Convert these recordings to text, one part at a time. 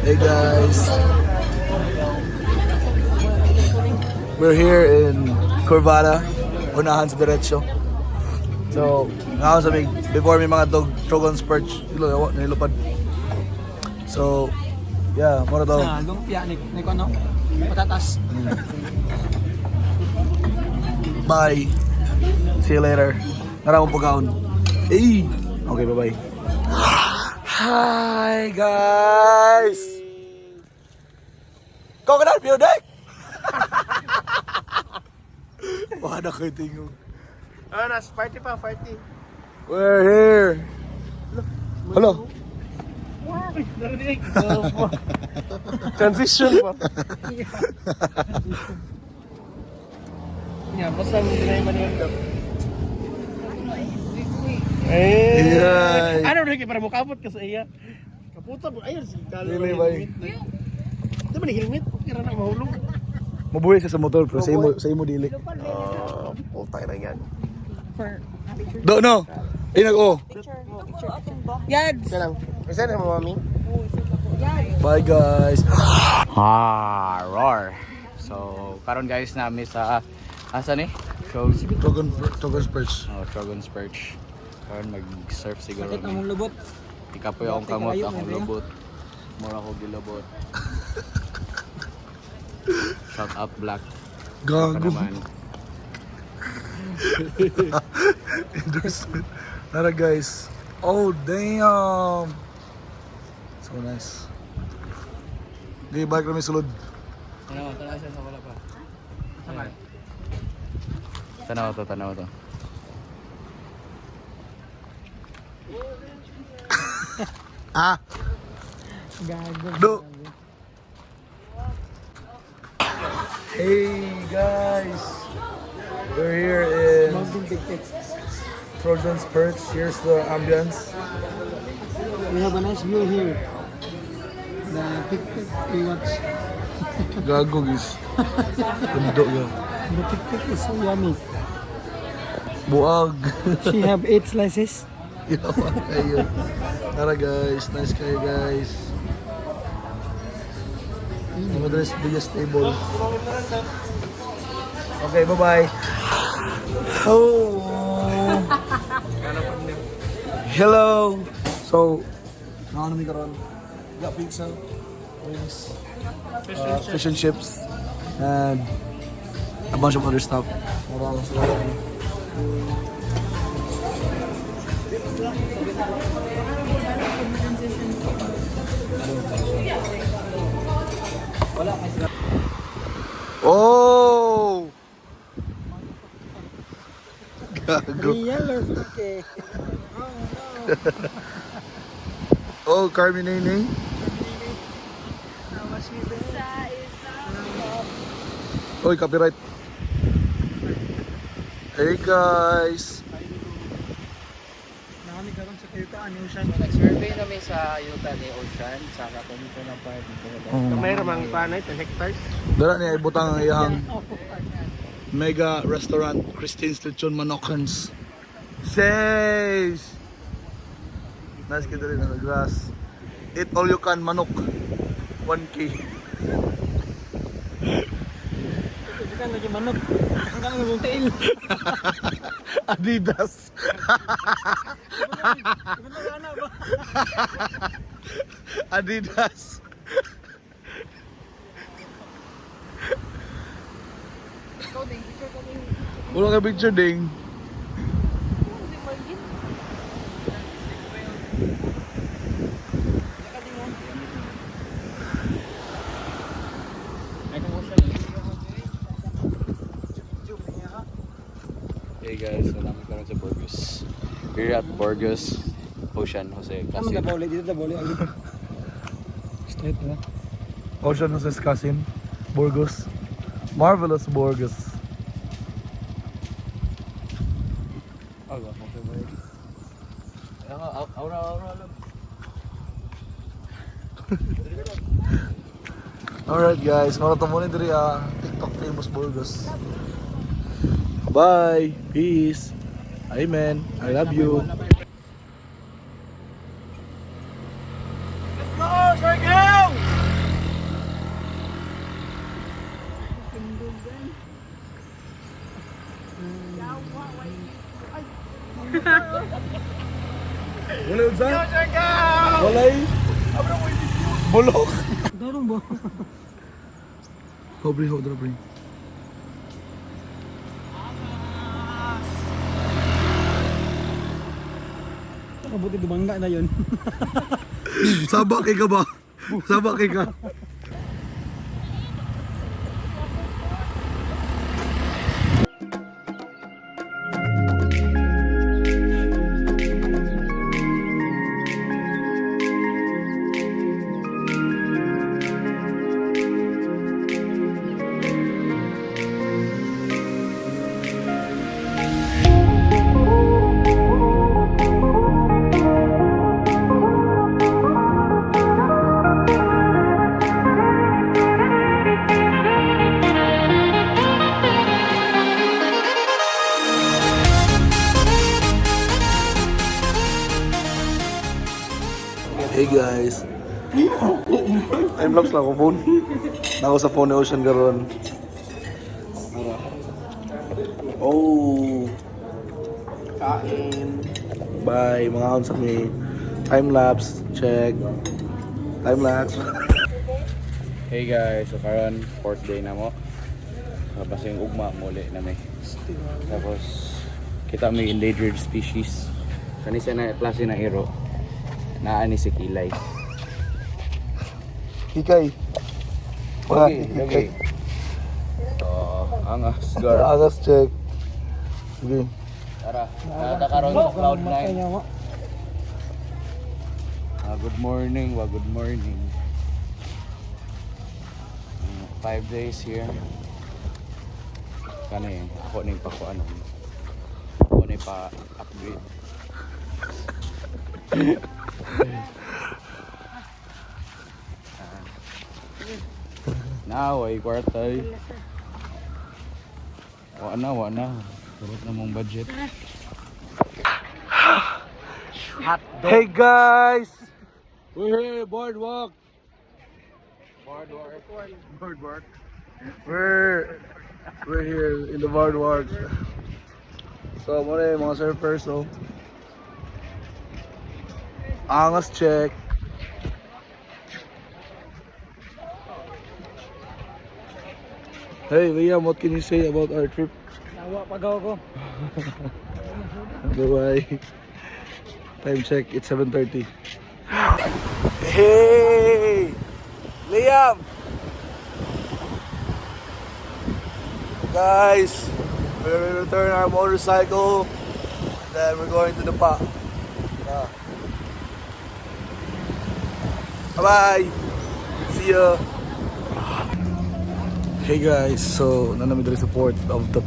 Hey guys, we're here in Corvada, unahan sa diretsyo. So, nga sa mig before may mga Trogon's perch, nilupad. So, yeah, muna to. Lumpia ni kono. Patatas. Bye. See you later. Naramong pagkaon. Hey. Okay, bye-bye. Hi guys. Coconut music. Wala na kayo tingog. Nas party pa, party. We're here. Hello. Transition pa. Yeah, basta mo dinay man yun. Yay. Ano rin para mo kapot ka sa iya. Kaputa mo ayun si Kalo. Dili bay. Ito ba ni helmet? Kira na mahulog. Mabuhay siya sa motor pero sa imo dili. Puta na yan. Do no. Inag oh. Yads. Salam. Isa na mo mami. Bye guys. Roar. So, karon guys namin sa asa ni? Trogon's perch. Trogon's perch. Karon mag-surf siguro. Sakit ang lubot. Ikapoy akong kamot, akong lubot. Mura ako gilubot. Shout out Black. Gago. Naman. Endorsement. Tara guys. Oh damn. So nice. Di balik kami sulod. Tanaw siya sa wala pa. Tanaw to. Gago. Do. Hey guys. We're here in Trogon's Perch. Here's the ambience. We have a nice view here. The picnic we watch. Gago guys. Tundo yun. The picnic is so yummy. Buag. She have 8 slices. Yaman kayo. Tara guys. Nice kayo guys. I'm gonna dress biggest table. Okay, bye-bye. Oh. Hello. So, nakano mi karon? Got pizza, wings, fish and chips, and a bunch of other stuff. Maraming salamat. Oh! Gago. Real or fake? Oh, Carmen Nene. Oy, copyright. Hey guys. Nakami karon sa Tayutaan Ocean. Nag-survey kami sa Yuta ni Ocean sa kapunto ng park dito. May ramang panay 10 hectares. Dala niya ibutang ang iyang mega restaurant, Christine's Lechon Manokans. Says! Nice kita rin ang glass. Eat all you can manok. 1K. Kan lagi manok. Ang kang yung tail. Adidas. Gana ba? Adidas. Wala ka picture ding. Hey guys, salamat karon sa Burgos. We're at Burgos Ocean Jose Ano kasi na bawli dito na bawli ang straight na. Ocean Jose Casim. Burgos. Marvelous Burgos. okay ba? Aura lang. Alright guys, marato mo ni diri TikTok famous Burgos. Bye. Peace. Amen. I love you. Let's go, Sergio! Wala yun sa? Walay. Bulok. Darong ba? Hobre, hobre. Mabuti dumangga na yun. Sabak ka ba? Sabak ka. Hey guys. Time-lapse lang ako phone. Nako sa phone ni Ocean garon. Oh. Kain. Bye. Mga haon sa may time-lapse. Check. Time-lapse. Hey guys, so karon 4th day na mo. So basing ugma muli na may. Tapos kita may endangered species. Kanisa na klase na hero. Naani si Kilay. Hikay. Okay. Angas gar. Agas check. Sige. Tara, nakakaroon sa Cloud9. Good morning, good morning. 5 days here. Kani, ako na yung pakuanon. Ako na yung pa-upgrade. Naway kwartay. Wa na. Turot na mong budget. Hey guys. We're here boardwalk. Boardwalk. We're here in the boardwalk. So muna yung mga surfers so. Angas check. Hey Liam, what can you say about our trip? Nawa pagaw ko. Bye. Time check, it's 7:30. Hey! Liam! Guys, we're gonna return our motorcycle. Then we're going to the park. Bye! See ya! Hey guys, so nanami diri sa port of the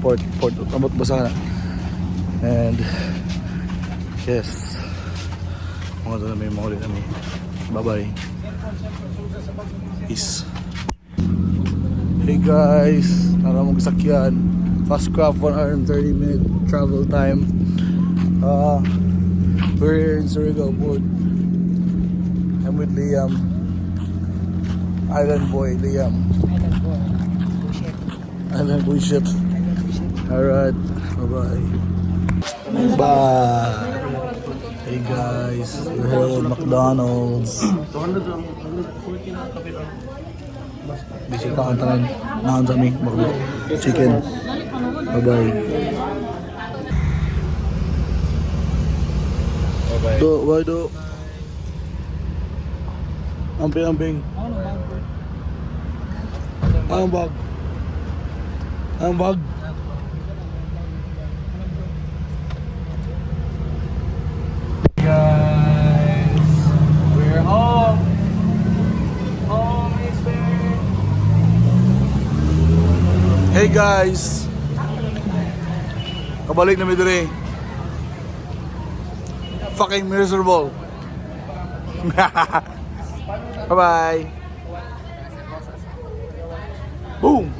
port Amot Basana. And yes, mga doon na may mga ulit namin. Bye bye. Peace. Hey guys, naramong sakyan. Fast craft 130-minute travel time. We're here in Surigao Port. I'm with Liam. Island boy Liam. Island boy ship. Alright, bye bye. Bye. Hey guys, we're here at McDonald's. Busy ka kantaran. Nahan sa amin, chicken. Bye bye. Bye-bye. Why do? Amping. Ambag. Guys, we're home. Home is where. Hey guys. Kabalik na mi dire. Fucking miserable. Bye bye. Boom.